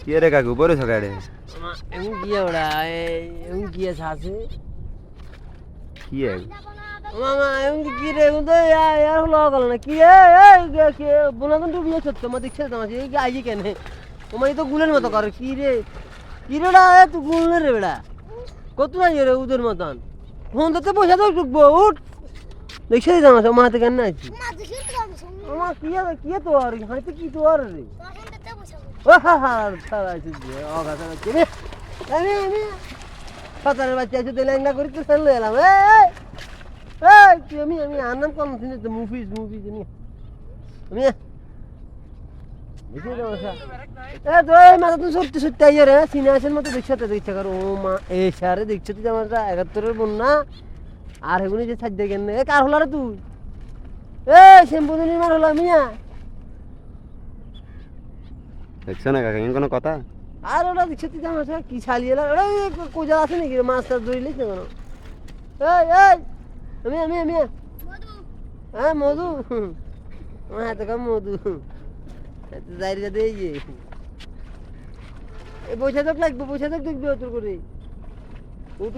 কি রে কাকু বড় সকাড়ে এমন কি ওরা এমন কি আছে কি এক মামা এমন কি রে এমন তো ইয়ার হলো গেল না কি কি বোনাদন তো বিয়ে করতে মা দেখছে তোমার এই আইজি কেন তোমার তো গুলের মতো করে কি রে রা তুই গুলের রে বেড়া কত যাই রে উদের মতন ফোন তো পয়সা তো ঢুকবো উঠ দেখছে জামা মা থেকে কেন আইছি মা কি তো আর হাইতে কি তো আর রে ও হা হা সারা আইছি ও গাছা কি রে আমি ফাতারের বাচ্চা আছে তো ল্যাংড়া করি তো ফেলে এলাম এই তুই আমি আনাম কোন দিন তো মুভি জানি আমি দেখি দাও তো এই মাথা তো সত্যি আইয়া রে সিনেমার মতো দেখছতে দেখছ কর ও মা এই সারে দেখছতে জামাটা 71 এর বন্যা আর এগুনি যে ছাড় দেখেন এ কার হলা রে তুই এই শ্যাম্পু দিন মার হলা মিয়া দেখছ না কাকা কোনো কথা আর ওরা দেখছতে জামাটা কি ছালিয়ে এলা ওরা কোজা আছে নাকি মাছ টাছ ধরিলিস না কেন আমি মধু হ্যাঁ মধু হ্যাঁ তো কাম মধু যাইরে যা দেই যে এই পয়সা তো লাগবে পয়সা তো দেখবি তোর করে উঠ